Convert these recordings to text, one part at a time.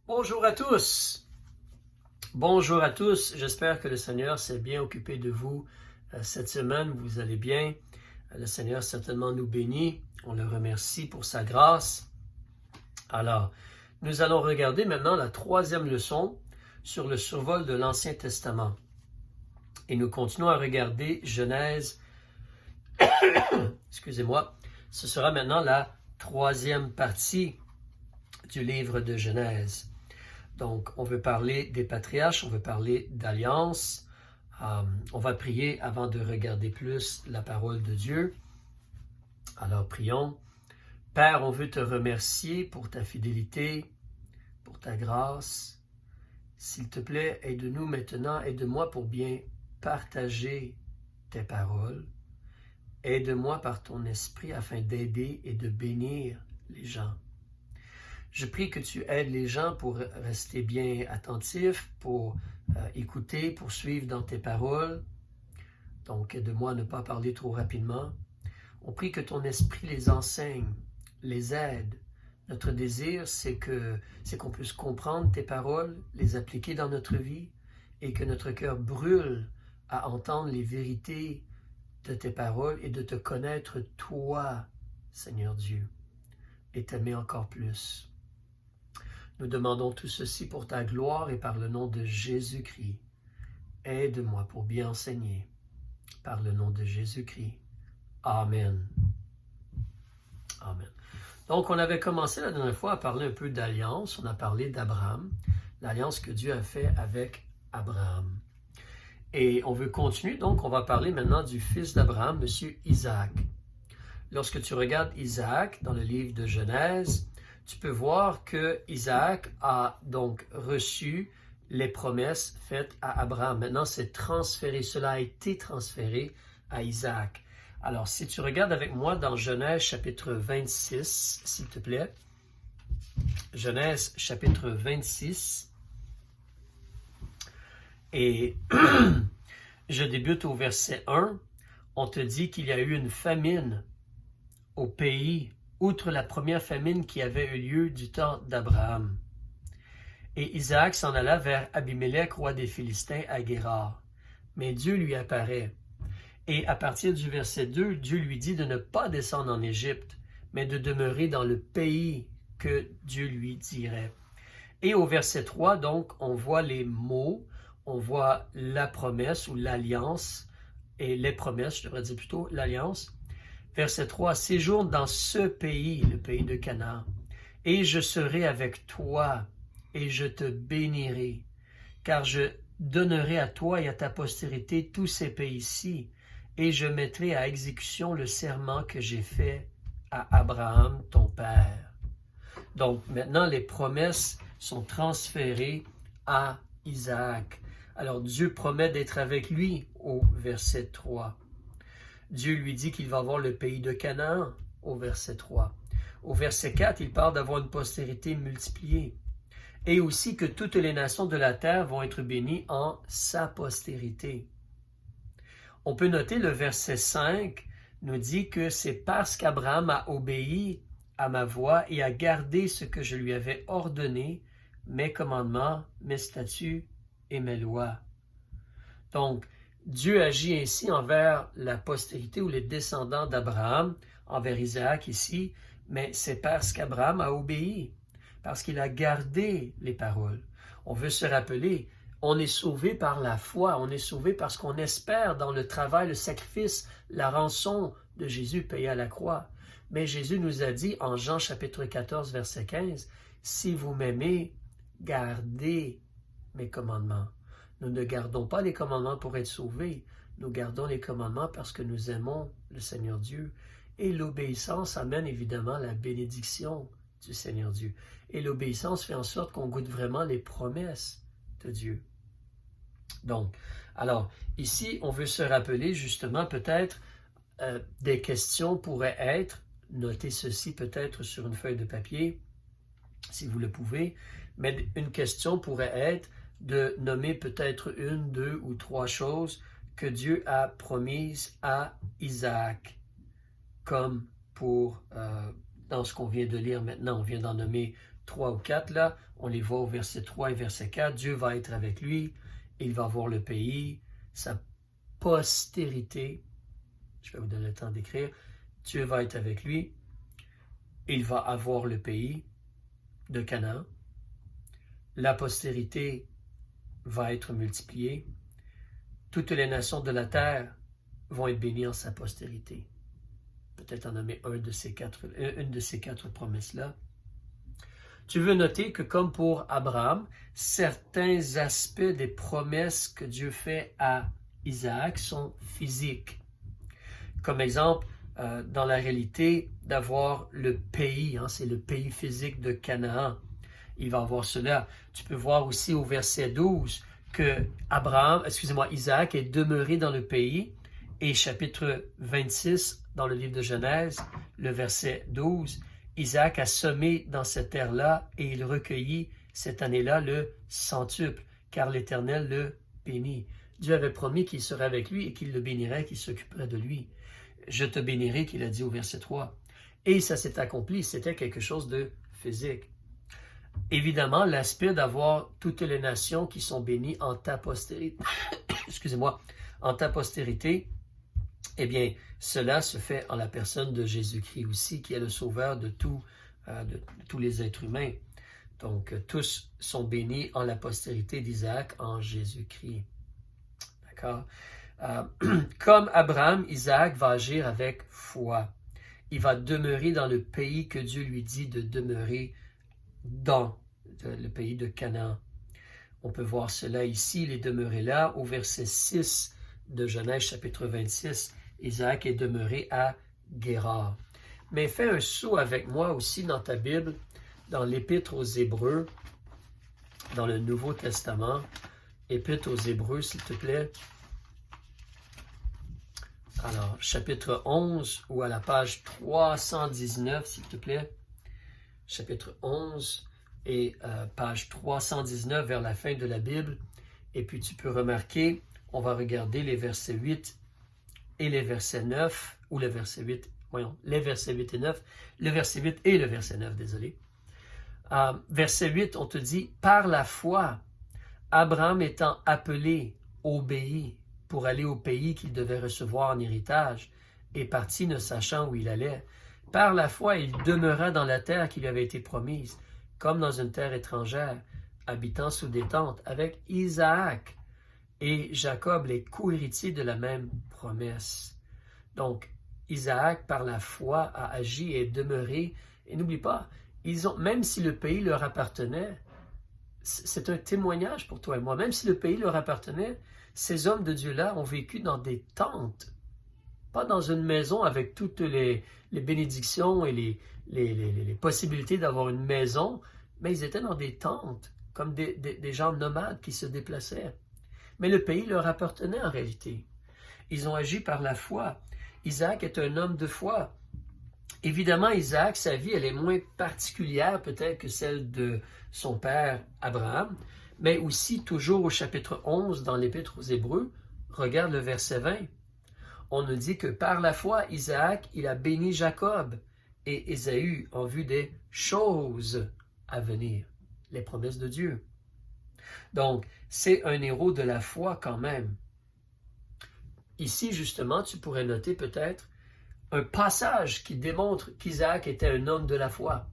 Bonjour à tous. Bonjour à tous. J'espère que le Seigneur s'est bien occupé de vous cette semaine. Vous allez bien. Le Seigneur certainement nous bénit. On le remercie pour sa grâce. Alors, nous allons regarder maintenant la troisième leçon sur le survol de l'Ancien Testament. Et nous continuons à regarder Genèse. Excusez-moi. Ce sera maintenant la troisième partie du livre de Genèse. Donc, on veut parler des patriarches, on veut parler d'alliance. On va prier avant de regarder plus la parole de Dieu. Alors, prions. Père, on veut te remercier pour ta fidélité, pour ta grâce. S'il te plaît, aide-nous maintenant, aide-moi pour bien partager tes paroles. Aide-moi par ton esprit afin d'aider et de bénir les gens. Je prie que tu aides les gens pour rester bien attentifs, pour écouter, pour suivre dans tes paroles. Donc, aide-moi à ne pas parler trop rapidement. On prie que ton esprit les enseigne, les aide. Notre désir, c'est qu'on puisse comprendre tes paroles, les appliquer dans notre vie et que notre cœur brûle à entendre les vérités de tes paroles et de te connaître toi, Seigneur Dieu, et t'aimer encore plus. Nous demandons tout ceci pour ta gloire et par le nom de Jésus-Christ. Aide-moi pour bien enseigner. Par le nom de Jésus-Christ. Amen. Amen. Donc, on avait commencé la dernière fois à parler un peu d'alliance. On a parlé d'Abraham, l'alliance que Dieu a faite avec Abraham. Et on veut continuer, donc on va parler maintenant du fils d'Abraham, M. Isaac. Lorsque tu regardes Isaac dans le livre de Genèse, tu peux voir que Isaac a donc reçu les promesses faites à Abraham. Maintenant, c'est transféré, cela a été transféré à Isaac. Alors, si tu regardes avec moi dans Genèse chapitre 26, s'il te plaît, Genèse chapitre 26, et je débute au verset 1, on te dit qu'il y a eu une famine au pays, outre la première famine qui avait eu lieu du temps d'Abraham. Et Isaac s'en alla vers Abimelech, roi des Philistins, à Guérar. Mais Dieu lui apparaît. Et à partir du verset 2, Dieu lui dit de ne pas descendre en Égypte, mais de demeurer dans le pays que Dieu lui dirait. Et au verset 3, donc, on voit les mots, on voit la promesse ou l'alliance, et les promesses, je devrais dire plutôt l'alliance. Verset 3, séjourne dans ce pays, le pays de Canaan, et je serai avec toi, et je te bénirai, car je donnerai à toi et à ta postérité tous ces pays-ci, et je mettrai à exécution le serment que j'ai fait à Abraham, ton père. Donc maintenant, les promesses sont transférées à Isaac. Alors Dieu promet d'être avec lui au verset 3. Dieu lui dit qu'il va avoir le pays de Canaan au verset 3. Au verset 4, il parle d'avoir une postérité multipliée. Et aussi que toutes les nations de la terre vont être bénies en sa postérité. On peut noter le verset 5 nous dit que c'est parce qu'Abraham a obéi à ma voix et a gardé ce que je lui avais ordonné, mes commandements, mes statuts et mes lois. Donc, Dieu agit ainsi envers la postérité ou les descendants d'Abraham, envers Isaac ici, mais c'est parce qu'Abraham a obéi, parce qu'il a gardé les paroles. On veut se rappeler, on est sauvé par la foi, on est sauvé parce qu'on espère dans le travail, le sacrifice, la rançon de Jésus payé à la croix. Mais Jésus nous a dit en Jean chapitre 14, verset 15, « Si vous m'aimez, gardez mes commandements. » Nous ne gardons pas les commandements pour être sauvés. Nous gardons les commandements parce que nous aimons le Seigneur Dieu. Et l'obéissance amène évidemment la bénédiction du Seigneur Dieu. Et l'obéissance fait en sorte qu'on goûte vraiment les promesses de Dieu. Donc, alors, ici, on veut se rappeler justement peut-être des questions pourraient être, notez ceci peut-être sur une feuille de papier, si vous le pouvez, mais une question pourrait être de nommer peut-être une, deux ou trois choses que Dieu a promises à Isaac, comme pour dans ce qu'on vient de lire maintenant. On vient d'en nommer 3 ou 4 là. On les voit au verset 3 et verset 4. Dieu va être avec lui. Il va voir le pays, sa postérité. Je vais vous donner le temps d'écrire. Dieu va être avec lui. Il va avoir le pays de Canaan. La postérité va être multipliée. Toutes les nations de la terre vont être bénies en sa postérité. Peut-être en nommer une de ces quatre promesses-là. Tu veux noter que comme pour Abraham, certains aspects des promesses que Dieu fait à Isaac sont physiques. Comme exemple, dans la réalité, d'avoir le pays, c'est le pays physique de Canaan. Il va avoir cela. Tu peux voir aussi au verset 12 que Isaac est demeuré dans le pays. Et chapitre 26, dans le livre de Genèse, le verset 12, Isaac a semé dans cette terre-là et il recueillit cette année-là le centuple, car l'Éternel le bénit. Dieu avait promis qu'il serait avec lui et qu'il le bénirait, qu'il s'occuperait de lui. Je te bénirai, qu'il a dit au verset 3. Et ça s'est accompli, c'était quelque chose de physique. Évidemment, l'aspect d'avoir toutes les nations qui sont bénies en ta postérité, en ta postérité, eh bien, cela se fait en la personne de Jésus-Christ aussi, qui est le sauveur de tous les êtres humains. Donc, tous sont bénis en la postérité d'Isaac, en Jésus-Christ. D'accord? Comme Abraham, Isaac va agir avec foi. Il va demeurer dans le pays que Dieu lui dit de demeurer dans, le pays de Canaan. On peut voir cela ici, il est demeuré là, au verset 6 de Genèse chapitre 26. Isaac est demeuré à Guérar. Mais fais un saut avec moi aussi dans ta Bible, dans l'Épître aux Hébreux, dans le Nouveau Testament. Épître aux Hébreux, s'il te plaît. Alors, chapitre 11, ou à la page 319, s'il te plaît. Chapitre 11 et page 319 vers la fin de la Bible. Et puis tu peux remarquer, on va regarder les versets 8 et les versets 9, ou le verset 8, les versets 8 et 9, le verset 8 et le verset 9, désolé. Verset 8, on te dit, par la foi, Abraham étant appelé, obéit, pour aller au pays qu'il devait recevoir en héritage, et parti ne sachant où il allait. Par la foi, il demeura dans la terre qui lui avait été promise, comme dans une terre étrangère, habitant sous des tentes, avec Isaac et Jacob, les co-héritiers de la même promesse. Donc, Isaac, par la foi, a agi et est demeuré. Et n'oublie pas, même si le pays leur appartenait, c'est un témoignage pour toi et moi, même si le pays leur appartenait, ces hommes de Dieu-là ont vécu dans des tentes, pas dans une maison avec toutes les bénédictions et les possibilités d'avoir une maison, mais ils étaient dans des tentes, comme des gens nomades qui se déplaçaient. Mais le pays leur appartenait en réalité. Ils ont agi par la foi. Isaac est un homme de foi. Évidemment, Isaac, sa vie, elle est moins particulière peut-être que celle de son père Abraham, mais aussi toujours au chapitre 11 dans l'Épître aux Hébreux, regarde le verset 20. On nous dit que par la foi, Isaac, il a béni Jacob et Ésaü en vue des choses à venir, les promesses de Dieu. Donc, c'est un héros de la foi quand même. Ici, justement, tu pourrais noter peut-être un passage qui démontre qu'Isaac était un homme de la foi.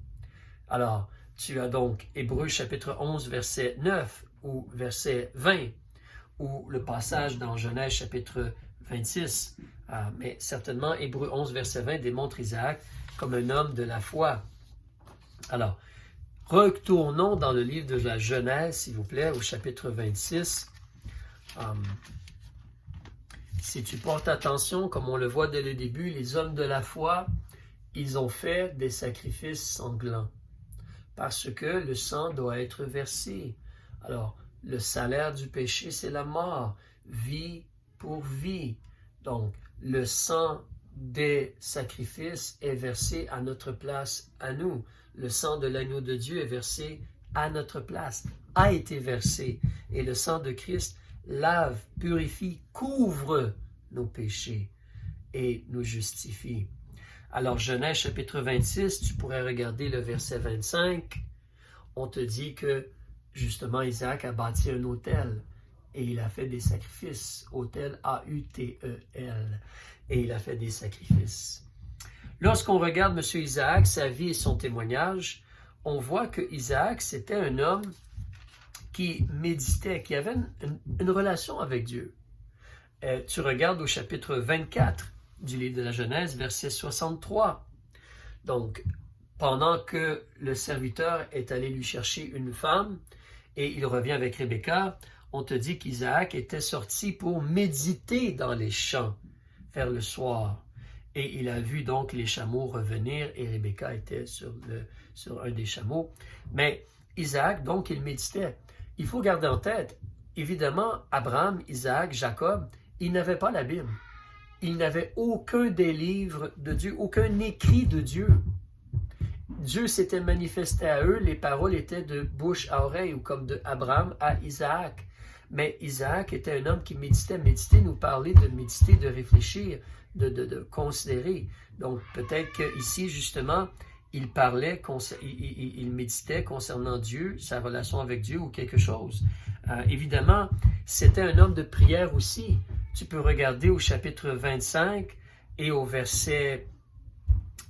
Alors, tu as donc Hébreux chapitre 11, verset 9 ou verset 20, ou le passage dans Genèse chapitre 26. Mais certainement, Hébreux 11, verset 20 démontre Isaac comme un homme de la foi. Alors, retournons dans le livre de la Genèse, s'il vous plaît, au chapitre 26. Si tu portes attention, comme on le voit dès le début, les hommes de la foi, ils ont fait des sacrifices sanglants. Parce que le sang doit être versé. Alors, le salaire du péché, c'est la mort. Vie pour vie. Donc, le sang des sacrifices est versé à notre place, à nous. Le sang de l'agneau de Dieu est versé à notre place, a été versé. Et le sang de Christ lave, purifie, couvre nos péchés et nous justifie. Alors, Genèse chapitre 26, tu pourrais regarder le verset 25. On te dit que, justement, Isaac a bâti un autel et il a fait des sacrifices. Autel, A-U-T-E-L. Et il a fait des sacrifices. Lorsqu'on regarde M. Isaac, sa vie et son témoignage, on voit que Isaac, c'était un homme qui méditait, qui avait une relation avec Dieu. Tu regardes au chapitre 24 du livre de la Genèse, verset 63. Donc, pendant que le serviteur est allé lui chercher une femme et il revient avec Rebecca, on te dit qu'Isaac était sorti pour méditer dans les champs vers le soir. Et il a vu donc les chameaux revenir et Rebecca était sur un des chameaux. Mais Isaac, donc, il méditait. Il faut garder en tête, évidemment, Abraham, Isaac, Jacob, ils n'avaient pas la Bible. Ils n'avaient aucun des livres de Dieu, aucun écrit de Dieu. Dieu s'était manifesté à eux, les paroles étaient de bouche à oreille, ou comme de Abraham à Isaac. Mais Isaac était un homme qui méditait. Méditer nous parlait de méditer, de réfléchir, de considérer. Donc peut-être qu'ici, justement, il parlait, il méditait concernant Dieu, sa relation avec Dieu ou quelque chose. Évidemment, c'était un homme de prière aussi. Tu peux regarder au chapitre 25 et au verset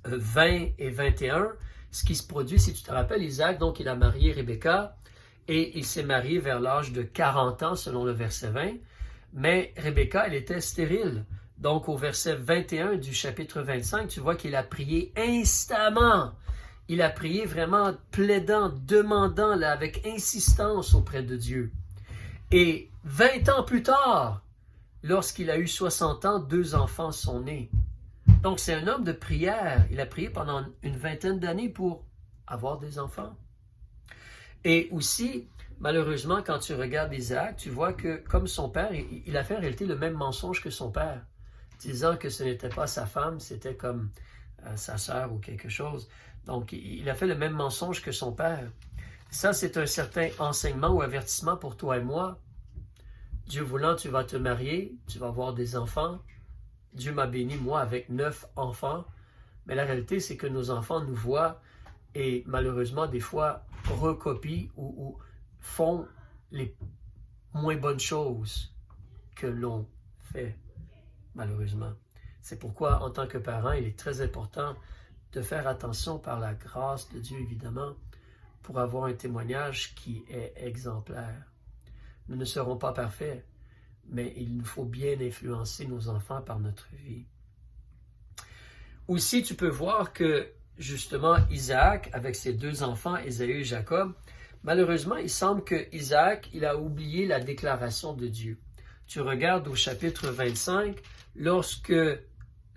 20 et 21, ce qui se produit, si tu te rappelles, Isaac, donc il a marié Rebecca et il s'est marié vers l'âge de 40 ans selon le verset 20, mais Rebecca, elle était stérile. Donc, au verset 21 du chapitre 25, tu vois qu'il a prié instamment. Il a prié vraiment plaidant, demandant là, avec insistance auprès de Dieu. Et 20 ans plus tard, lorsqu'il a eu 60 ans, 2 enfants sont nés. Donc, c'est un homme de prière. Il a prié pendant une vingtaine d'années pour avoir des enfants. Et aussi, malheureusement, quand tu regardes Isaac, tu vois que, comme son père, il a fait en réalité le même mensonge que son père, disant que ce n'était pas sa femme, c'était comme sa sœur ou quelque chose. Donc, il a fait le même mensonge que son père. Ça, c'est un certain enseignement ou avertissement pour toi et moi. Dieu voulant, tu vas te marier, tu vas avoir des enfants. Dieu m'a béni, moi, avec 9 enfants. Mais la réalité, c'est que nos enfants nous voient et malheureusement, des fois, recopient ou font les moins bonnes choses que l'on fait. Malheureusement. C'est pourquoi, en tant que parent, il est très important de faire attention par la grâce de Dieu, évidemment, pour avoir un témoignage qui est exemplaire. Nous ne serons pas parfaits, mais il nous faut bien influencer nos enfants par notre vie. Aussi, tu peux voir que, justement, Isaac, avec ses 2 enfants, Ésaü et Jacob, malheureusement, il semble que Isaac, il a oublié la déclaration de Dieu. Tu regardes au chapitre 25, lorsque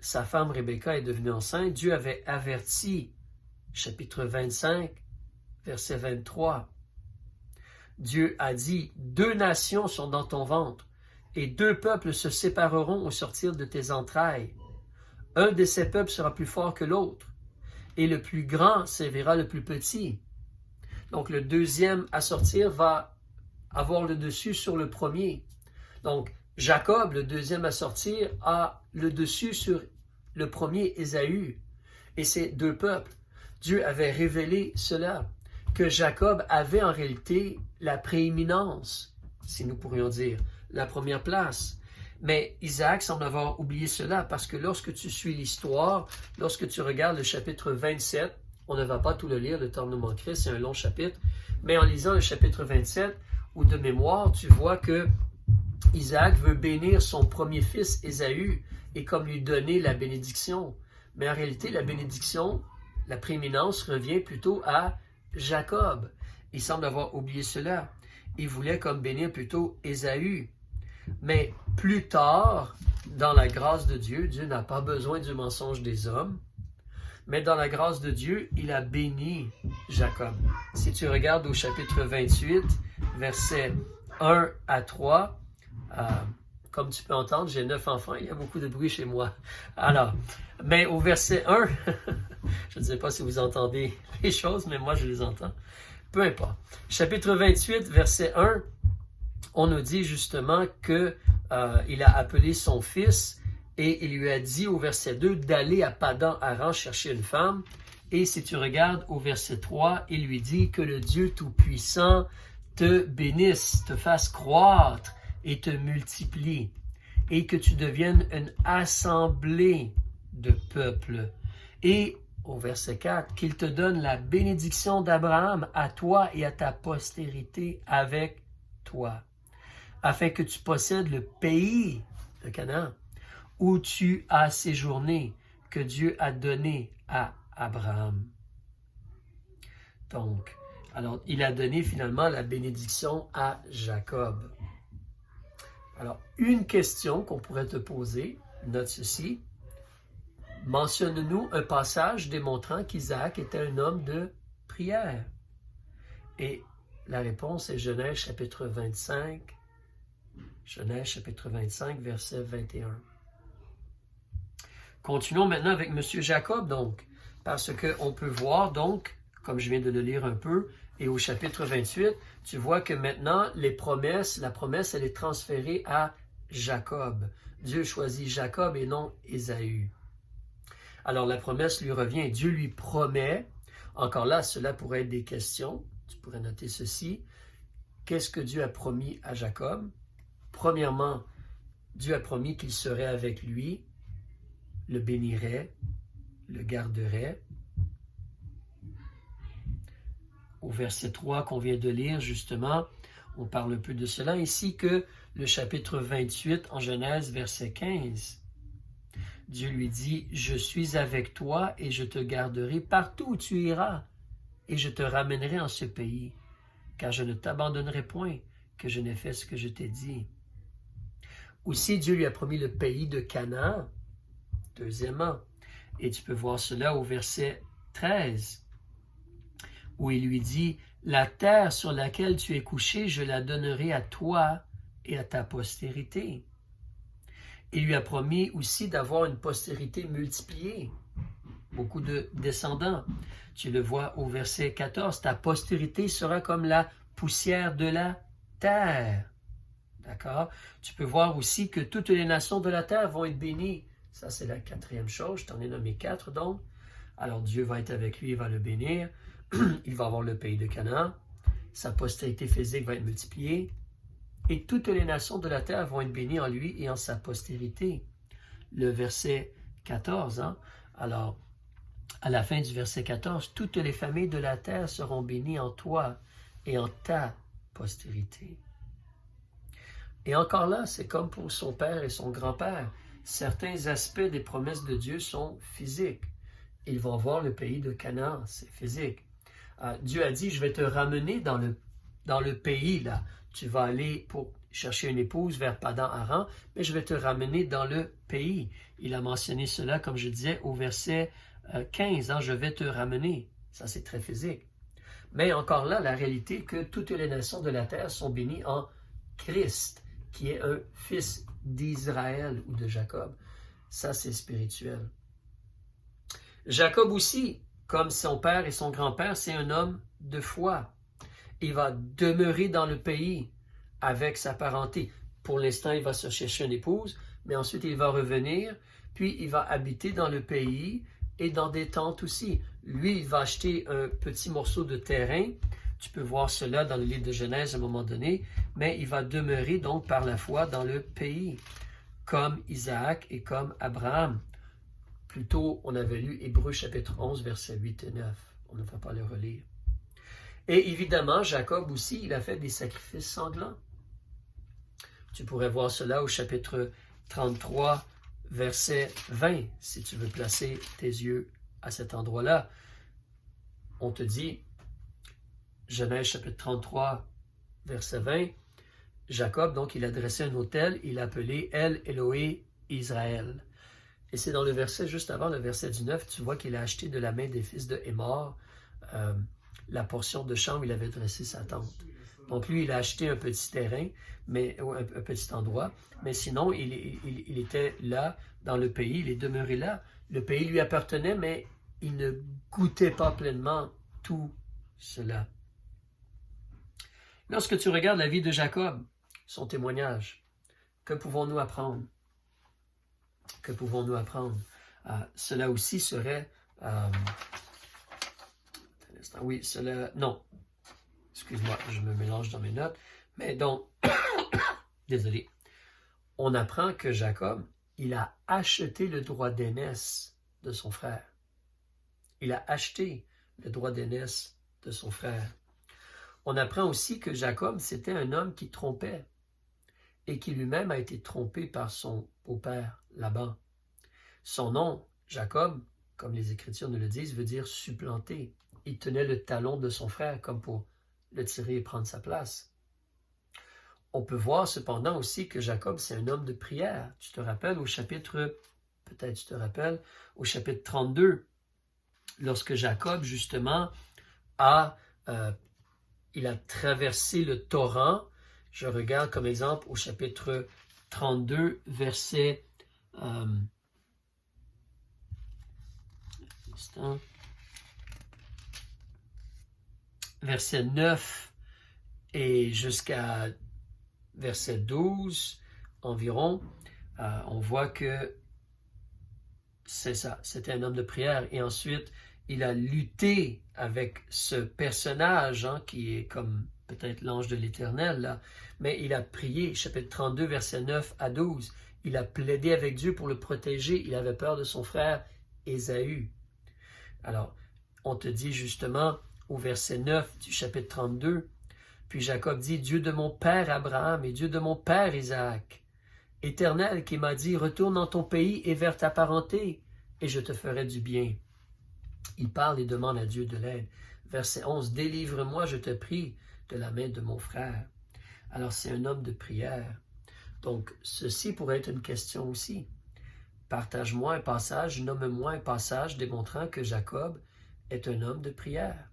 sa femme Rebecca est devenue enceinte, Dieu avait averti, chapitre 25, verset 23. Dieu a dit, 2 nations sont dans ton ventre, et 2 peuples se sépareront au sortir de tes entrailles. Un de ces peuples sera plus fort que l'autre, et le plus grand servira le plus petit. Donc le deuxième à sortir va avoir le dessus sur le premier. Donc Jacob, le deuxième à sortir, a le dessus sur le premier Ésaü et ses 2 peuples. Dieu avait révélé cela, que Jacob avait en réalité la prééminence, si nous pourrions dire, la première place. Mais Isaac semble avoir oublié cela parce que lorsque tu suis l'histoire, lorsque tu regardes le chapitre 27, on ne va pas tout le lire, le temps nous manquerait, c'est un long chapitre, mais en lisant le chapitre 27, ou de mémoire, tu vois que Isaac veut bénir son premier fils Ésaü et comme lui donner la bénédiction. Mais en réalité, la bénédiction, la prééminence revient plutôt à Jacob. Il semble avoir oublié cela. Il voulait comme bénir plutôt Ésaü. Mais plus tard, dans la grâce de Dieu, Dieu n'a pas besoin du mensonge des hommes, mais dans la grâce de Dieu, il a béni Jacob. Si tu regardes au chapitre 28, versets 1 à 3, comme tu peux entendre, j'ai 9 enfants, il y a beaucoup de bruit chez moi. Alors, mais au verset 1, je ne sais pas si vous entendez les choses, mais moi je les entends. Peu importe. Chapitre 28, verset 1, on nous dit justement que il a appelé son fils Et il lui a dit au verset 2 d'aller à Padan-Aram chercher une femme. Et si tu regardes au verset 3, il lui dit que le Dieu Tout-Puissant te bénisse, te fasse croître et te multiplie, et que tu deviennes une assemblée de peuples. Et au verset 4, qu'il te donne la bénédiction d'Abraham à toi et à ta postérité avec toi, afin que tu possèdes le pays de Canaan, où tu as séjourné, que Dieu a donné à Abraham. Donc, alors, il a donné finalement la bénédiction à Jacob. Alors, une question qu'on pourrait te poser, note ceci, mentionne-nous un passage démontrant qu'Isaac était un homme de prière. Et la réponse est Genèse chapitre 25, verset 21. Continuons maintenant avec M. Jacob, donc, parce qu'on peut voir, donc, comme je viens de le lire un peu, et au chapitre 28, tu vois que maintenant, la promesse, elle est transférée à Jacob. Dieu choisit Jacob et non Ésaü. Alors, la promesse lui revient. Dieu lui promet, encore là, cela pourrait être des questions. Tu pourrais noter ceci. Qu'est-ce que Dieu a promis à Jacob? Premièrement, Dieu a promis qu'il serait avec lui, le bénirait, le garderait. Au verset 3 qu'on vient de lire, justement, on parle un peu de cela, ainsi que le chapitre 28 en Genèse, verset 15. Dieu lui dit, « Je suis avec toi et je te garderai partout où tu iras, et je te ramènerai en ce pays, car je ne t'abandonnerai point, que je n'ai fait ce que je t'ai dit. » Aussi, Dieu lui a promis le pays de Canaan, deuxièmement, et tu peux voir cela au verset 13. Où il lui dit, « La terre sur laquelle tu es couché, je la donnerai à toi et à ta postérité. » Il lui a promis aussi d'avoir une postérité multipliée, beaucoup de descendants. Tu le vois au verset 14, « Ta postérité sera comme la poussière de la terre. » D'accord? Tu peux voir aussi que toutes les nations de la terre vont être bénies. Ça, c'est la quatrième chose. Je t'en ai nommé 4, donc. Alors, Dieu va être avec lui, il va le bénir. Il va avoir le pays de Canaan, sa postérité physique va être multipliée, et toutes les nations de la terre vont être bénies en lui et en sa postérité. Le verset 14, alors, à la fin du verset 14, toutes les familles de la terre seront bénies en toi et en ta postérité. Et encore là, c'est comme pour son père et son grand-père. Certains aspects des promesses de Dieu sont physiques. Ils vont voir le pays de Canaan, c'est physique. Dieu a dit, je vais te ramener dans le pays, là. Tu vas aller pour chercher une épouse vers Padan-Aram, mais je vais te ramener dans le pays. Il a mentionné cela, comme je disais, au verset 15, je vais te ramener. Ça, c'est très physique. Mais encore là, la réalité est que toutes les nations de la terre sont bénies en Christ, qui est un fils d'Israël ou de Jacob. Ça, c'est spirituel. Jacob aussi, comme son père et son grand-père, c'est un homme de foi. Il va demeurer dans le pays avec sa parenté. Pour l'instant, il va se chercher une épouse, mais ensuite il va revenir, puis il va habiter dans le pays et dans des tentes aussi. Lui, il va acheter un petit morceau de terrain. Tu peux voir cela dans le livre de Genèse à un moment donné, mais il va demeurer donc par la foi dans le pays, comme Isaac et comme Abraham. Plus tôt, on avait lu Hébreux chapitre 11, versets 8 et 9. On ne va pas le relire. Et évidemment, Jacob aussi, il a fait des sacrifices sanglants. Tu pourrais voir cela au chapitre 33, verset 20, si tu veux placer tes yeux à cet endroit-là. On te dit, Genèse chapitre 33, verset 20, Jacob, donc, il a dressé un autel, il l'a appelé El Eloé Israël. Et c'est dans le verset, juste avant le verset 19, tu vois qu'il a acheté de la main des fils de Hémor la portion de champ où il avait dressé sa tente. Donc lui, il a acheté un petit terrain, mais un petit endroit, mais sinon, il était là, dans le pays, il est demeuré là. Le pays lui appartenait, mais il ne goûtait pas pleinement tout cela. Lorsque tu regardes la vie de Jacob, son témoignage, que pouvons-nous apprendre? Que pouvons-nous apprendre? Cela aussi serait... oui, cela... Non. Excuse-moi, je me mélange dans mes notes. Mais donc, désolé. On apprend que Jacob, il a acheté le droit d'aînesse de son frère. Il a acheté le droit d'aînesse de son frère. On apprend aussi que Jacob, c'était un homme qui trompait et qui lui-même a été trompé par son beau-père, Laban. Son nom, Jacob, comme les Écritures nous le disent, veut dire supplanter. Il tenait le talon de son frère comme pour le tirer et prendre sa place. On peut voir cependant aussi que Jacob, c'est un homme de prière. Tu te rappelles au chapitre, peut-être tu te rappelles, au chapitre 32, lorsque Jacob, justement, il a traversé le torrent. Je regarde comme exemple au chapitre 32, verset... verset 9 et jusqu'à verset 12 environ, on voit que c'est ça, c'était un homme de prière. Et ensuite, il a lutté avec ce personnage qui est comme peut-être l'ange de l'Éternel, là. Mais il a prié, chapitre 32, verset 9 à 12. Il a plaidé avec Dieu pour le protéger. Il avait peur de son frère Ésaü. Alors, on te dit justement au verset 9 du chapitre 32, puis Jacob dit, Dieu de mon père Abraham et Dieu de mon père Isaac, Éternel qui m'a dit, retourne dans ton pays et vers ta parenté, et je te ferai du bien. Il parle et demande à Dieu de l'aide. Verset 11, délivre-moi, je te prie, de la main de mon frère. Alors c'est un homme de prière. Donc ceci pourrait être une question aussi. Partage-moi un passage, nomme-moi un passage démontrant que Jacob est un homme de prière.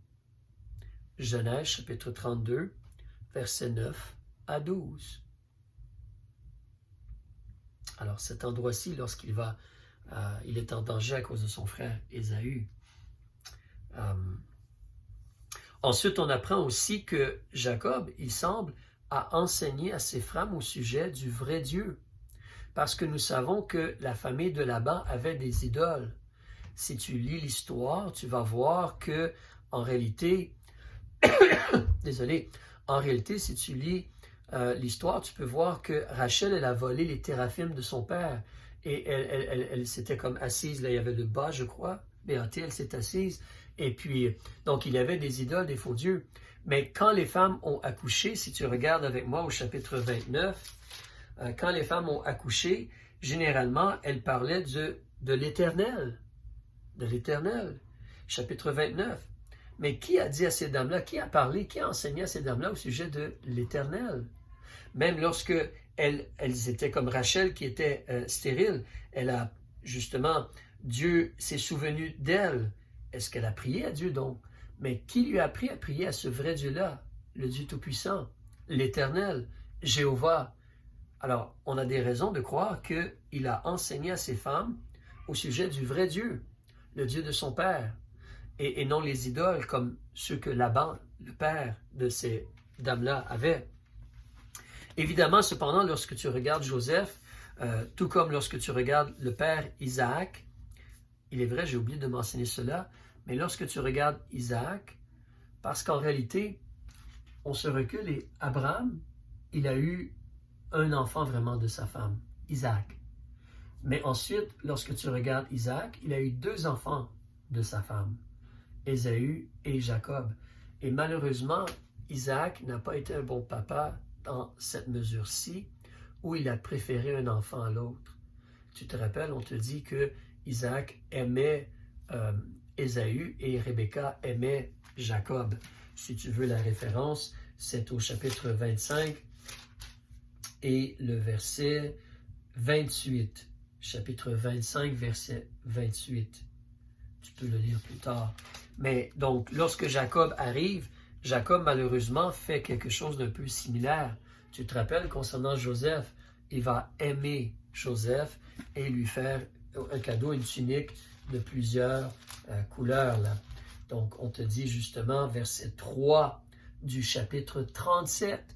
Genèse chapitre 32, versets 9 à 12. Alors cet endroit-ci, lorsqu'il il est en danger à cause de son frère Ésaü. Ensuite, on apprend aussi que Jacob, il semble, a enseigné à ses femmes au sujet du vrai Dieu. Parce que nous savons que la famille de Laban avait des idoles. Si tu lis l'histoire, tu vas voir que, en réalité, en réalité, si tu lis l'histoire, tu peux voir que Rachel, elle a volé les téraphimes de son père. Et elle s'était comme assise, là, il y avait le bas, je crois. Béaté, elle s'est assise. Et puis, donc, il y avait des idoles, des faux dieux. Mais quand les femmes ont accouché, si tu regardes avec moi au chapitre 29, quand les femmes ont accouché, généralement, elles parlaient de l'Éternel. De l'Éternel. Chapitre 29. Mais qui a dit à ces dames-là, qui a parlé, qui a enseigné à ces dames-là au sujet de l'Éternel? Même lorsque elles étaient comme Rachel qui était stérile, elle a justement, Dieu s'est souvenu d'elle. Est-ce qu'elle a prié à Dieu donc? Mais qui lui a appris à prier à ce vrai Dieu-là? Le Dieu Tout-Puissant, l'Éternel, Jéhovah. Alors, on a des raisons de croire qu'il a enseigné à ses femmes au sujet du vrai Dieu, le Dieu de son père, et non les idoles comme ceux que Laban, le père de ces dames-là, avait. Évidemment, cependant, lorsque tu regardes Joseph, tout comme lorsque tu regardes le père Isaac, il est vrai, j'ai oublié de mentionner cela, mais lorsque tu regardes Isaac, parce qu'en réalité, on se recule et Abraham, il a eu un enfant vraiment de sa femme, Isaac. Mais ensuite, lorsque tu regardes Isaac, il a eu 2 enfants de sa femme, Ésaü et Jacob. Et malheureusement, Isaac n'a pas été un bon papa dans cette mesure-ci, où il a préféré un enfant à l'autre. Tu te rappelles, on te dit que Isaac aimait Ésaü et Rebecca aimait Jacob. Si tu veux la référence, c'est au chapitre 25 et le verset 28. Chapitre 25, verset 28. Tu peux le lire plus tard. Mais donc, lorsque Jacob arrive, Jacob malheureusement fait quelque chose d'un peu similaire. Tu te rappelles, concernant Joseph, il va aimer Joseph et lui faire un cadeau, une tunique de plusieurs couleurs. Là. Donc, on te dit justement, verset 3 du chapitre 37.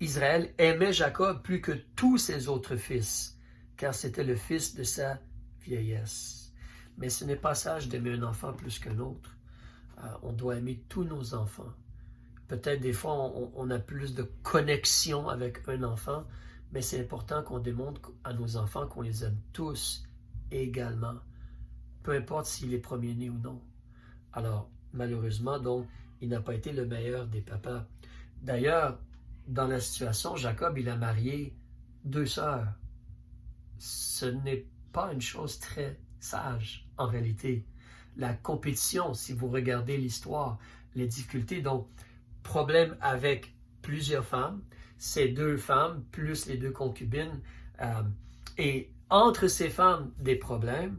Israël aimait Jacob plus que tous ses autres fils, car c'était le fils de sa vieillesse. Mais ce n'est pas sage d'aimer un enfant plus qu'un autre. On doit aimer tous nos enfants. Peut-être des fois, on a plus de connexion avec un enfant, mais c'est important qu'on démontre à nos enfants qu'on les aime tous également, peu importe s'il est premier-né ou non. Alors, malheureusement, donc, il n'a pas été le meilleur des papas. D'ailleurs, dans la situation, Jacob, il a marié 2 sœurs. Ce n'est pas une chose très sage, en réalité. La compétition, si vous regardez l'histoire, les difficultés, donc, problème avec plusieurs femmes, ces 2 femmes, plus les 2 concubines, et entre ces femmes, des problèmes.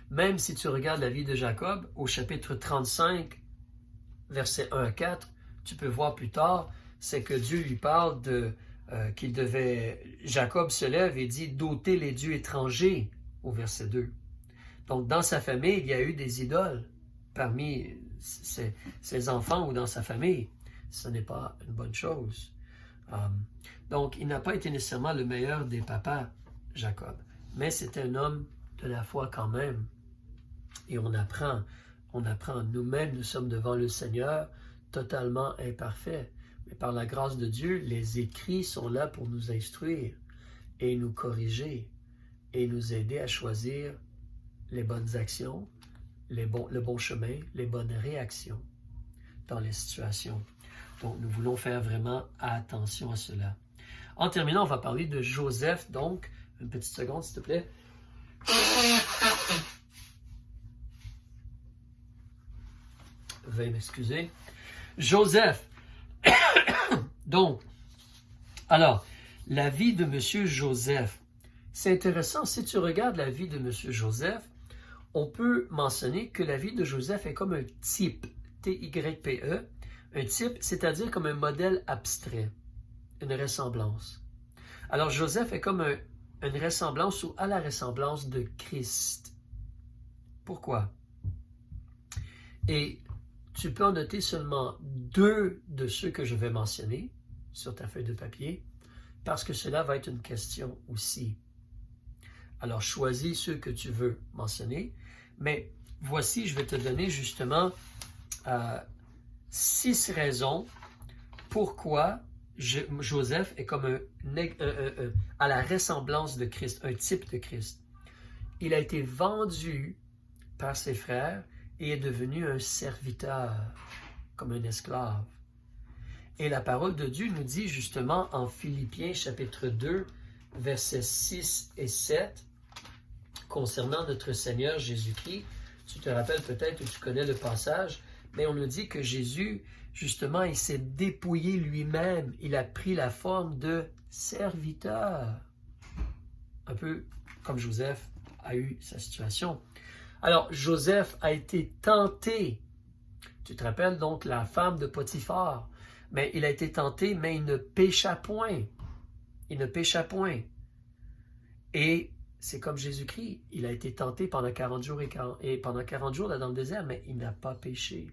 Même si tu regardes la vie de Jacob, au chapitre 35, versets 1 à 4, tu peux voir plus tard, c'est que Dieu lui parle de qu'il devait, Jacob se lève et dit d'ôter les dieux étrangers, au verset 2. Donc dans sa famille, il y a eu des idoles parmi ses enfants ou dans sa famille. Ce n'est pas une bonne chose. Donc il n'a pas été nécessairement le meilleur des papas, Jacob, mais c'était un homme de la foi quand même. Et on apprend, nous-mêmes, nous sommes devant le Seigneur totalement imparfaits. Mais par la grâce de Dieu, les écrits sont là pour nous instruire et nous corriger et nous aider à choisir les bonnes actions, le bon chemin, les bonnes réactions dans les situations. Donc, nous voulons faire vraiment attention à cela. En terminant, on va parler de Joseph. Donc, une petite seconde, s'il te plaît. Veuillez m'excuser. Joseph. Donc, alors, la vie de M. Joseph, c'est intéressant. Si tu regardes la vie de M. Joseph, on peut mentionner que la vie de Joseph est comme un type, T-Y-P-E, un type, c'est-à-dire comme un modèle abstrait, une ressemblance. Alors, Joseph est comme une ressemblance ou à la ressemblance de Christ. Pourquoi? Et tu peux en noter seulement 2 de ceux que je vais mentionner sur ta feuille de papier, parce que cela va être une question aussi. Alors, choisis ceux que tu veux mentionner, mais voici, je vais te donner justement 6 raisons pourquoi Joseph est comme à la ressemblance de Christ, un type de Christ. Il a été vendu par ses frères et est devenu un serviteur, comme un esclave. Et la parole de Dieu nous dit justement en Philippiens chapitre 2, versets 6 et 7, concernant notre Seigneur Jésus-Christ. Tu te rappelles peut-être ou tu connais le passage, mais on nous dit que Jésus, justement, il s'est dépouillé lui-même. Il a pris la forme de serviteur. Un peu comme Joseph a eu sa situation. Alors, Joseph a été tenté. Tu te rappelles donc la femme de Potiphar. Mais il a été tenté, mais il ne pécha point. Il ne pécha point. Et c'est comme Jésus-Christ. Il a été tenté pendant 40 jours et pendant 40 jours là dans le désert, mais il n'a pas péché.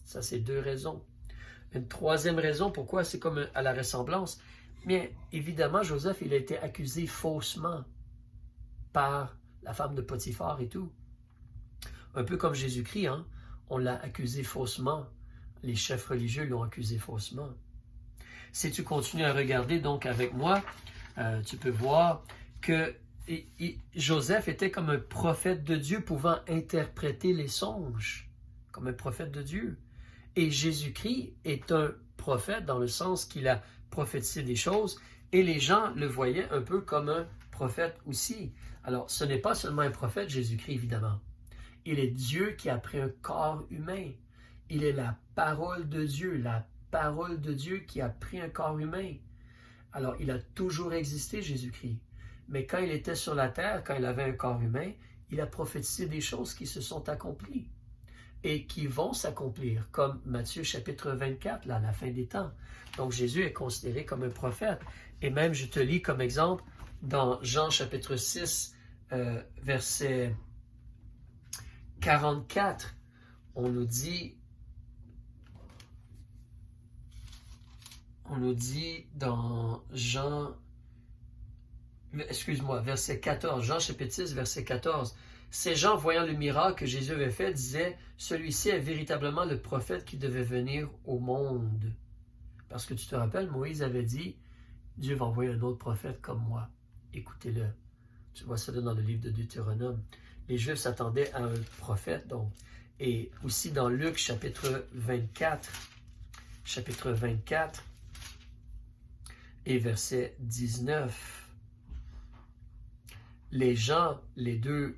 Ça, c'est 2 raisons. Une 3e raison, pourquoi c'est comme à la ressemblance? Bien, évidemment, Joseph, il a été accusé faussement par la femme de Potiphar et tout. Un peu comme Jésus-Christ, hein? On l'a accusé faussement. Les chefs religieux l'ont accusé faussement. Si tu continues à regarder donc avec moi, tu peux voir que Joseph était comme un prophète de Dieu pouvant interpréter les songes, comme un prophète de Dieu. Et Jésus-Christ est un prophète dans le sens qu'il a prophétisé des choses et les gens le voyaient un peu comme un prophète aussi. Alors, ce n'est pas seulement un prophète, Jésus-Christ, évidemment. Il est Dieu qui a pris un corps humain. Il est la parole de Dieu qui a pris un corps humain. Alors, il a toujours existé, Jésus-Christ. Mais quand il était sur la terre, quand il avait un corps humain, il a prophétisé des choses qui se sont accomplies et qui vont s'accomplir, comme Matthieu chapitre 24, là, à la fin des temps. Donc, Jésus est considéré comme un prophète. Et même, je te lis comme exemple, dans Jean chapitre 6, verset 44, on nous dit dans Jean excuse-moi, verset 14, Jean chapitre 6, verset 14. Ces gens, voyant le miracle que Jésus avait fait, disaient, celui-ci est véritablement le prophète qui devait venir au monde. Parce que tu te rappelles, Moïse avait dit, Dieu va envoyer un autre prophète comme moi. Écoutez-le. Tu vois ça dans le livre de Deutéronome. Les Juifs s'attendaient à un prophète, donc. Et aussi dans Luc, chapitre 24, et verset 19. Les gens, les deux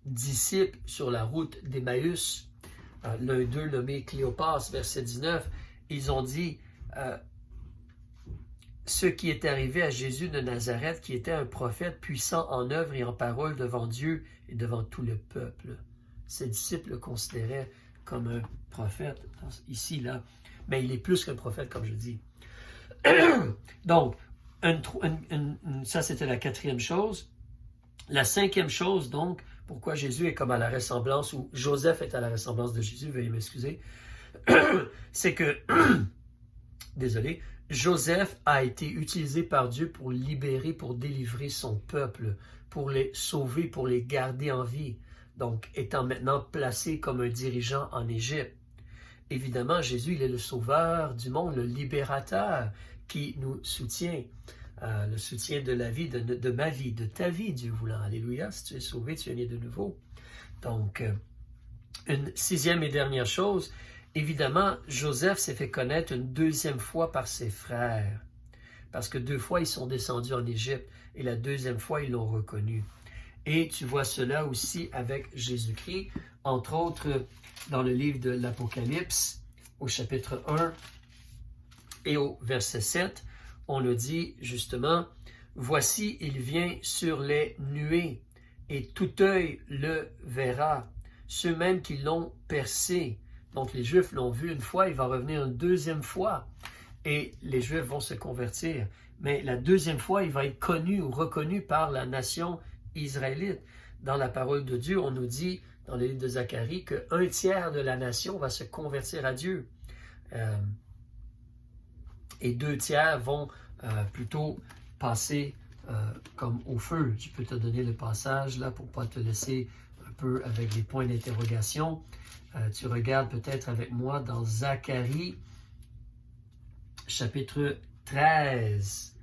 disciples sur la route d'Emmaüs, l'un d'eux nommé Cléopas, verset 19, ils ont dit ce qui est arrivé à Jésus de Nazareth, qui était un prophète puissant en œuvre et en parole devant Dieu et devant tout le peuple. Ses disciples le considéraient comme un prophète, ici, là, mais il est plus qu'un prophète, comme je dis. Donc, ça c'était la quatrième chose. La cinquième chose, donc, pourquoi Jésus est comme à la ressemblance, ou Joseph est à la ressemblance de Jésus, veuillez m'excuser, c'est que, désolé, Joseph a été utilisé par Dieu pour libérer, pour délivrer son peuple, pour les sauver, pour les garder en vie. Donc, étant maintenant placé comme un dirigeant en Égypte. Évidemment, Jésus, il est le sauveur du monde, le libérateur qui nous soutient. Le soutien de la vie, de ma vie, de ta vie, Dieu voulant. Alléluia, si tu es sauvé, tu es né de nouveau. Donc, une sixième et dernière chose, évidemment, Joseph s'est fait connaître une deuxième fois par ses frères. Parce que 2 fois, ils sont descendus en Égypte et la deuxième fois, ils l'ont reconnu. Et tu vois cela aussi avec Jésus-Christ, entre autres dans le livre de l'Apocalypse, au chapitre 1 et au verset 7, on le dit justement, « Voici, il vient sur les nuées, et tout œil le verra, ceux-mêmes qui l'ont percé. » Donc les Juifs l'ont vu une fois, il va revenir une deuxième fois, et les Juifs vont se convertir. Mais la deuxième fois, il va être connu ou reconnu par la nation israélite. Dans la parole de Dieu, on nous dit, dans le livre de Zacharie, qu'un tiers de la nation va se convertir à Dieu. Et 2 tiers vont plutôt passer comme au feu. Je peux te donner le passage là pour ne pas te laisser un peu avec des points d'interrogation. Tu regardes peut-être avec moi dans Zacharie, chapitre 13,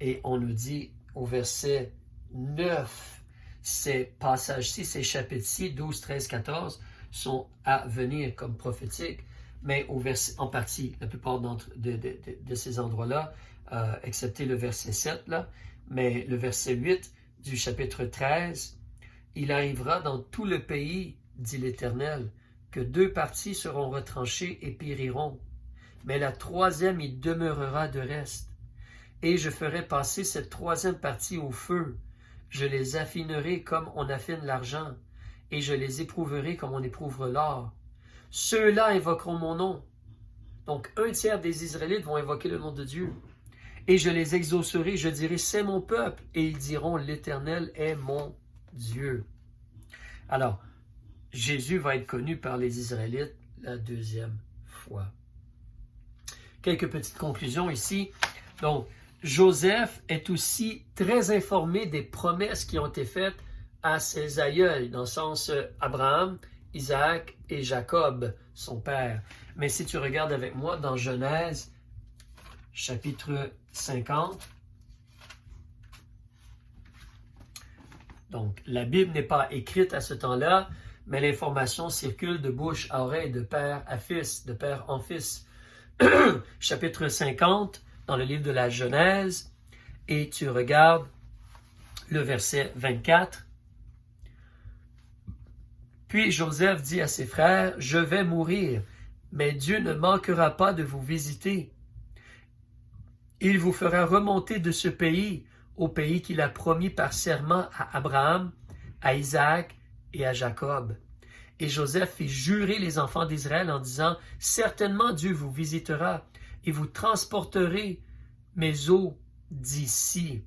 et on nous dit au verset 9, ces passages-ci, ces chapitres-ci, 12, 13, 14, sont à venir comme prophétiques, mais au verset, en partie, la plupart de ces endroits-là, excepté le verset 7, là, mais le verset 8 du chapitre 13, il arrivera dans tout le pays, dit l'Éternel, que 2 parties seront retranchées et périront, mais la troisième y demeurera de reste. Et je ferai passer cette troisième partie au feu. Je les affinerai comme on affine l'argent, et je les éprouverai comme on éprouve l'or. Ceux-là invoqueront mon nom. Donc, 1 tiers des Israélites vont invoquer le nom de Dieu. Et je les exaucerai, je dirai, c'est mon peuple. Et ils diront, l'Éternel est mon Dieu. Alors, Jésus va être connu par les Israélites la deuxième fois. Quelques petites conclusions ici. Donc, Joseph est aussi très informé des promesses qui ont été faites à ses aïeuls, dans le sens Abraham, Isaac et Jacob, son père. Mais si tu regardes avec moi dans Genèse, chapitre 50, donc la Bible n'est pas écrite à ce temps-là, mais l'information circule de bouche à oreille, de père à fils, de père en fils. Chapitre 50, dans le livre de la Genèse, et tu regardes le verset 24. Puis Joseph dit à ses frères, « Je vais mourir, mais Dieu ne manquera pas de vous visiter. Il vous fera remonter de ce pays au pays qu'il a promis par serment à Abraham, à Isaac et à Jacob. » Et Joseph fit jurer les enfants d'Israël en disant, « Certainement Dieu vous visitera et vous transporterez mes eaux d'ici. »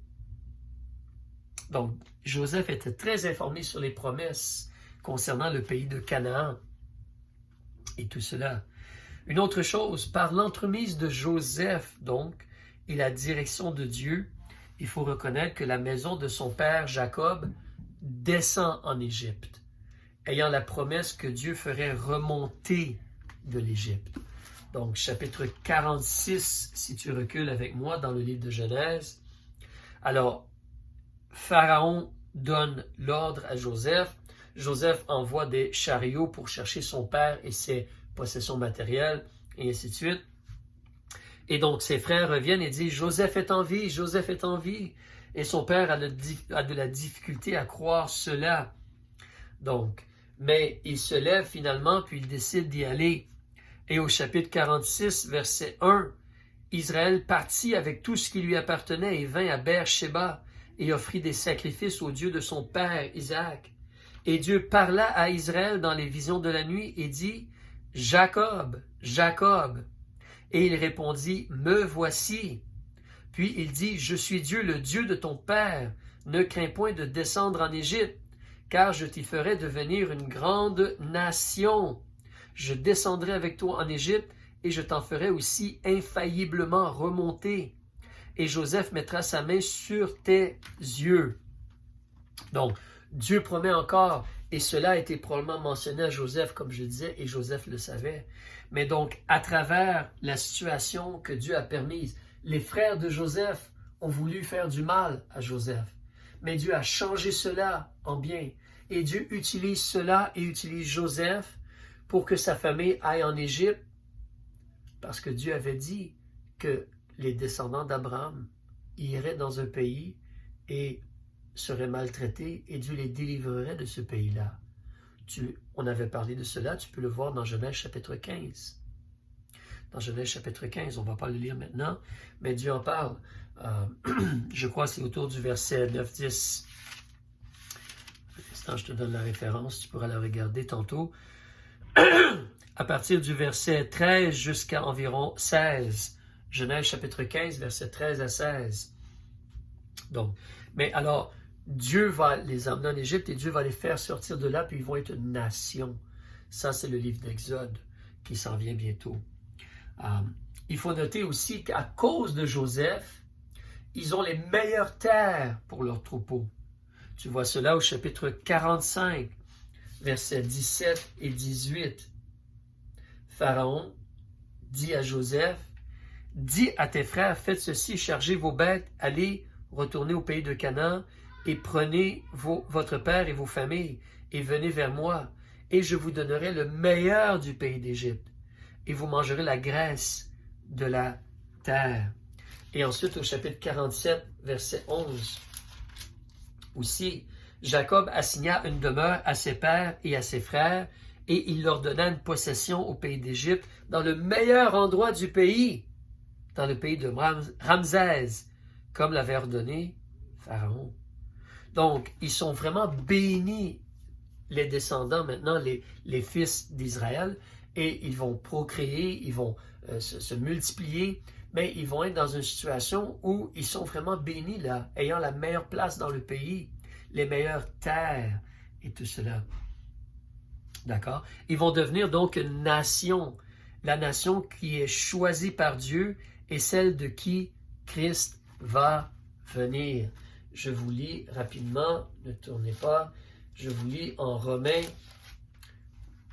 Donc, Joseph était très informé sur les promesses concernant le pays de Canaan et tout cela. Une autre chose, par l'entremise de Joseph, donc, et la direction de Dieu, il faut reconnaître que la maison de son père Jacob descend en Égypte, ayant la promesse que Dieu ferait remonter de l'Égypte. Donc, chapitre 46, si tu recules avec moi dans le livre de Genèse. Alors, Pharaon donne l'ordre à Joseph. Joseph envoie des chariots pour chercher son père et ses possessions matérielles, et ainsi de suite. Et donc, ses frères reviennent et disent, Joseph est en vie, Joseph est en vie. Et son père a de la difficulté à croire cela. Donc, mais il se lève finalement, puis il décide d'y aller. Et au chapitre 46, verset 1, Israël partit avec tout ce qui lui appartenait et vint à Beer-Sheba et offrit des sacrifices au Dieu de son père Isaac. Et Dieu parla à Israël dans les visions de la nuit et dit, Jacob, Jacob. Et il répondit, me voici. Puis il dit, je suis Dieu, le Dieu de ton père. Ne crains point de descendre en Égypte, car je t'y ferai devenir une grande nation. Je descendrai avec toi en Égypte, et je t'en ferai aussi infailliblement remonter. Et Joseph mettra sa main sur tes yeux. Donc, Dieu promet encore, et cela a été probablement mentionné à Joseph, comme je disais, et Joseph le savait. Mais donc, à travers la situation que Dieu a permise, les frères de Joseph ont voulu faire du mal à Joseph. Mais Dieu a changé cela en bien. Et Dieu utilise cela et utilise Joseph pour que sa famille aille en Égypte, parce que Dieu avait dit que les descendants d'Abraham iraient dans un pays et seraient maltraités, et Dieu les délivrerait de ce pays-là. On avait parlé de cela, tu peux le voir dans Genèse chapitre 15. Dans Genèse chapitre 15, on ne va pas le lire maintenant, mais Dieu en parle. Je crois que c'est autour du verset 9-10. Un instant, je te donne la référence, tu pourras la regarder tantôt. À partir du verset 13 jusqu'à environ 16. Genèse chapitre 15, verset 13 à 16. Donc, mais alors, Dieu va les emmener en Égypte et Dieu va les faire sortir de là, puis ils vont être une nation. Ça, c'est le livre d'Exode qui s'en vient bientôt. Il faut noter aussi qu'à cause de Joseph, ils ont les meilleures terres pour leurs troupeaux. Tu vois cela au chapitre 45, versets 17 et 18. Pharaon dit à Joseph, « Dis à tes frères, faites ceci, chargez vos bêtes, allez retournez au pays de Canaan, et prenez votre père et vos familles, et venez vers moi, et je vous donnerai le meilleur du pays d'Égypte, et vous mangerez la graisse de la terre. » Et ensuite, au chapitre 47, verset 11, aussi, Jacob assigna une demeure à ses pères et à ses frères, et il leur donna une possession au pays d'Égypte, dans le meilleur endroit du pays, dans le pays de Ramsès, comme l'avait ordonné Pharaon. Donc, ils sont vraiment bénis, les descendants maintenant, les fils d'Israël, et ils vont procréer, ils vont se multiplier, mais ils vont être dans une situation où ils sont vraiment bénis, là, ayant la meilleure place dans le pays, les meilleures terres et tout cela. D'accord? Ils vont devenir donc une nation, la nation qui est choisie par Dieu et celle de qui Christ va venir. Je vous lis rapidement, ne tournez pas, je vous lis en Romains,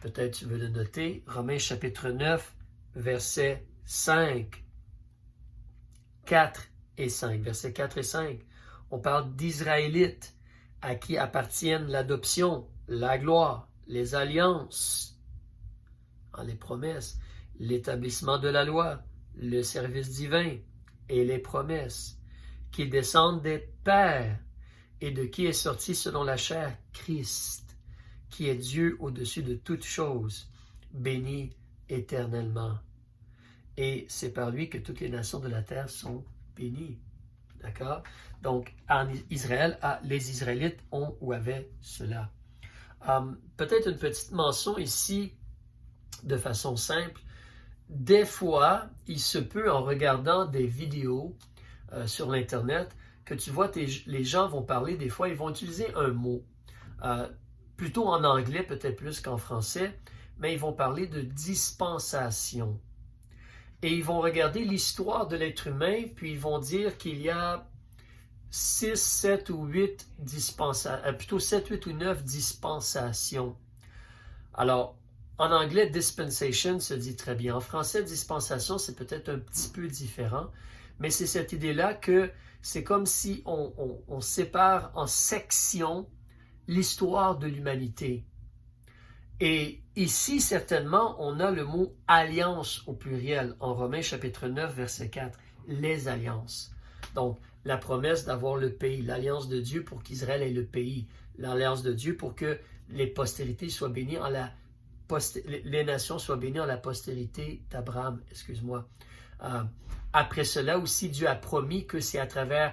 peut-être tu veux le noter, Romains chapitre 9, versets 5, 4 et 5. Versets 4 et 5, on parle d'Israélites à qui appartiennent l'adoption, la gloire, les alliances, les promesses, l'établissement de la loi, le service divin et les promesses, qui descendent des pères et de qui est sorti selon la chair Christ, qui est Dieu au-dessus de toutes choses, béni éternellement. Et c'est par lui que toutes les nations de la terre sont bénies. D'accord? Donc, en Israël, les Israélites ont ou avaient cela. Peut-être une petite mention ici, de façon simple. Des fois, il se peut, en regardant des vidéos sur l'Internet, que tu vois, les gens vont parler, des fois, ils vont utiliser un mot, plutôt en anglais, peut-être plus qu'en français, mais ils vont parler de dispensation. Et ils vont regarder l'histoire de l'être humain, puis ils vont dire qu'il y a 6, 7 ou 8 plutôt 7, 8 ou 9 dispensations. Alors, en anglais, dispensation se dit très bien. En français, dispensation, c'est peut-être un petit peu différent, mais c'est cette idée-là que c'est comme si on sépare en sections l'histoire de l'humanité. Et ici, certainement, on a le mot « alliance » au pluriel, en Romains chapitre 9, verset 4, les alliances. Donc, la promesse d'avoir le pays, l'alliance de Dieu pour qu'Israël ait le pays, l'alliance de Dieu pour que les postérités soient bénies les nations soient bénies en la postérité d'Abraham, excuse-moi. Après cela aussi, Dieu a promis que c'est à travers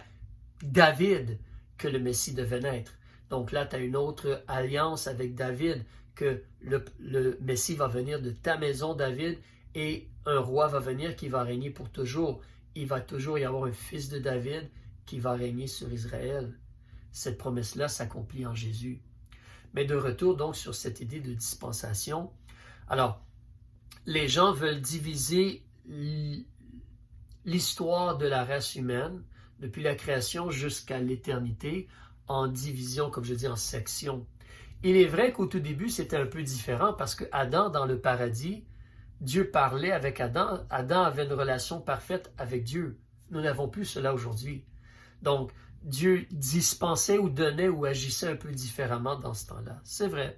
David que le Messie devait naître. Donc là, tu as une autre alliance avec David, que le Messie va venir de ta maison, David, et un roi va venir qui va régner pour toujours. Il va toujours y avoir un fils de David qui va régner sur Israël. Cette promesse-là s'accomplit en Jésus. Mais de retour donc sur cette idée de dispensation. Alors, les gens veulent diviser l'histoire de la race humaine, depuis la création jusqu'à l'éternité, en division, comme je dis, en sections. Il est vrai qu'au tout début, c'était un peu différent parce que Adam, dans le paradis, Dieu parlait avec Adam. Adam avait une relation parfaite avec Dieu. Nous n'avons plus cela aujourd'hui. Donc, Dieu dispensait ou donnait ou agissait un peu différemment dans ce temps-là. C'est vrai.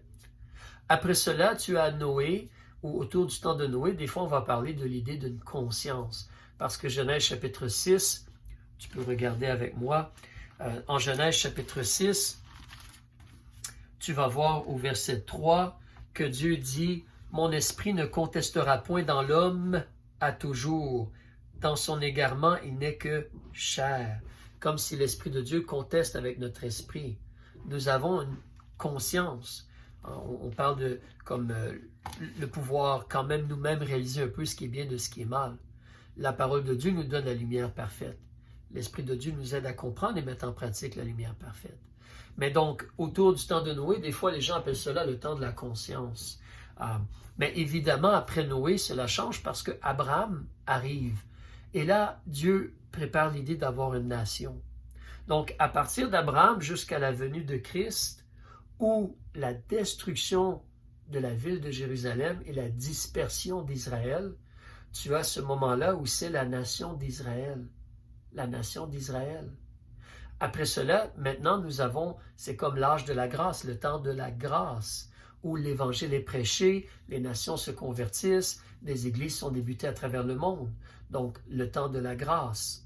Après cela, tu as Noé, ou autour du temps de Noé, des fois on va parler de l'idée d'une conscience. Parce que Genèse chapitre 6, tu peux regarder avec moi, en Genèse chapitre 6, tu vas voir au verset 3 que Dieu dit « Mon esprit ne contestera point dans l'homme à toujours. Dans son égarement, il n'est que chair. » Comme si l'Esprit de Dieu conteste avec notre esprit. Nous avons une conscience. On parle de comme le pouvoir quand même nous-mêmes réaliser un peu ce qui est bien de ce qui est mal. La parole de Dieu nous donne la lumière parfaite. L'Esprit de Dieu nous aide à comprendre et mettre en pratique la lumière parfaite. Mais donc, autour du temps de Noé, des fois les gens appellent cela le temps de la conscience. Mais évidemment, après Noé, cela change parce que Abraham arrive. Et là, Dieu prépare l'idée d'avoir une nation. Donc, à partir d'Abraham jusqu'à la venue de Christ, ou la destruction de la ville de Jérusalem et la dispersion d'Israël, tu as ce moment-là où c'est la nation d'Israël. La nation d'Israël. Après cela, maintenant, nous avons, c'est comme l'âge de la grâce, le temps de la grâce, où l'Évangile est prêché, les nations se convertissent, des églises sont débutées à travers le monde. Donc, le temps de la grâce.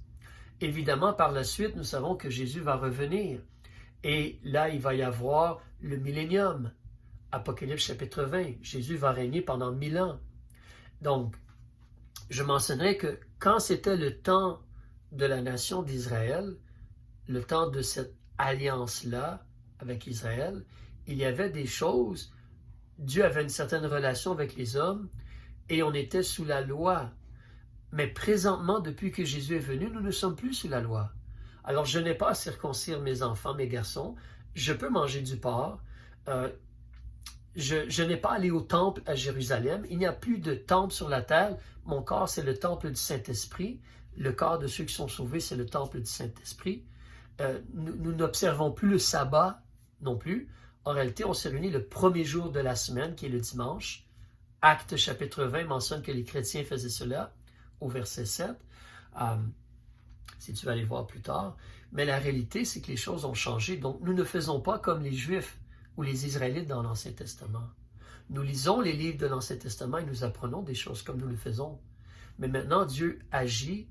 Évidemment, par la suite, nous savons que Jésus va revenir. Et là, il va y avoir le millénium. Apocalypse chapitre 20. Jésus va régner pendant 1000 ans. Donc, je mentionnerai que quand c'était le temps de la nation d'Israël, le temps de cette alliance-là avec Israël, il y avait des choses, Dieu avait une certaine relation avec les hommes et on était sous la loi. Mais présentement, depuis que Jésus est venu, nous ne sommes plus sous la loi. Alors, je n'ai pas à circoncire mes enfants, mes garçons. Je peux manger du porc. Je n'ai pas à aller au temple à Jérusalem. Il n'y a plus de temple sur la terre. Mon corps, c'est le temple du Saint-Esprit. Le corps de ceux qui sont sauvés, c'est le temple du Saint-Esprit. Nous n'observons plus le sabbat non plus. En réalité, on s'est réunis le premier jour de la semaine, qui est le dimanche. Actes chapitre 20 mentionne que les chrétiens faisaient cela au verset 7. Si tu vas aller voir plus tard. Mais la réalité, c'est que les choses ont changé. Donc, nous ne faisons pas comme les Juifs ou les Israélites dans l'Ancien Testament. Nous lisons les livres de l'Ancien Testament et nous apprenons des choses comme nous le faisons. Mais maintenant, Dieu agit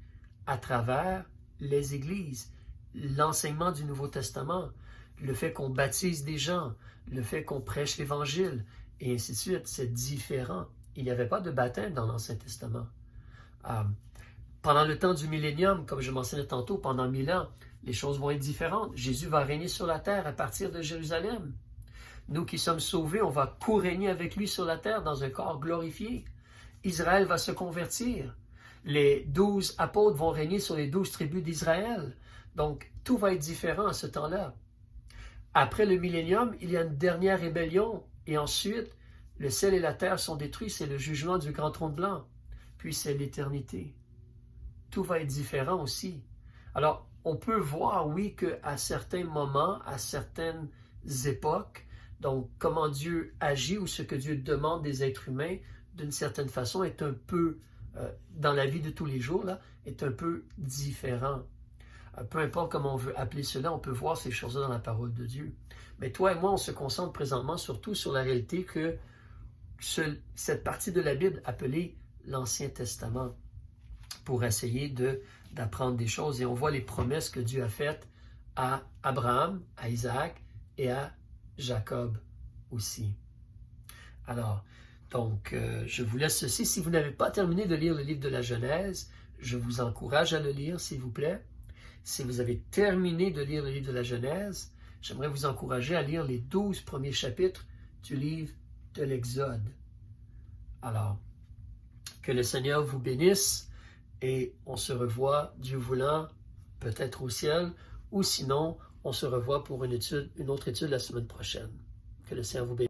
à travers les églises, l'enseignement du Nouveau Testament, le fait qu'on baptise des gens, le fait qu'on prêche l'Évangile, et ainsi de suite. C'est différent. Il n'y avait pas de baptême dans l'Ancien Testament. Pendant le temps du millénium, comme je mentionnais tantôt, pendant 1000 ans, les choses vont être différentes. Jésus va régner sur la terre à partir de Jérusalem. Nous qui sommes sauvés, on va co-régner avec lui sur la terre dans un corps glorifié. Israël va se convertir. Les 12 apôtres vont régner sur les 12 tribus d'Israël. Donc, tout va être différent à ce temps-là. Après le millénium, il y a une dernière rébellion. Et ensuite, le ciel et la terre sont détruits. C'est le jugement du grand trône blanc. Puis c'est l'éternité. Tout va être différent aussi. Alors, on peut voir, oui, qu'à certains moments, à certaines époques, donc comment Dieu agit ou ce que Dieu demande des êtres humains, d'une certaine façon, est un peu, dans la vie de tous les jours, là, est un peu différent. Peu importe comment on veut appeler cela, on peut voir ces choses-là dans la parole de Dieu. Mais toi et moi, on se concentre présentement surtout sur la réalité que cette partie de la Bible appelée l'Ancien Testament pour essayer d'apprendre des choses. Et on voit les promesses que Dieu a faites à Abraham, à Isaac et à Jacob aussi. Alors, donc, je vous laisse ceci. Si vous n'avez pas terminé de lire le livre de la Genèse, je vous encourage à le lire, s'il vous plaît. Si vous avez terminé de lire le livre de la Genèse, j'aimerais vous encourager à lire les 12 premiers chapitres du livre de l'Exode. Alors, que le Seigneur vous bénisse et on se revoit, Dieu voulant, peut-être au ciel, ou sinon, on se revoit pour une autre étude la semaine prochaine. Que le Seigneur vous bénisse.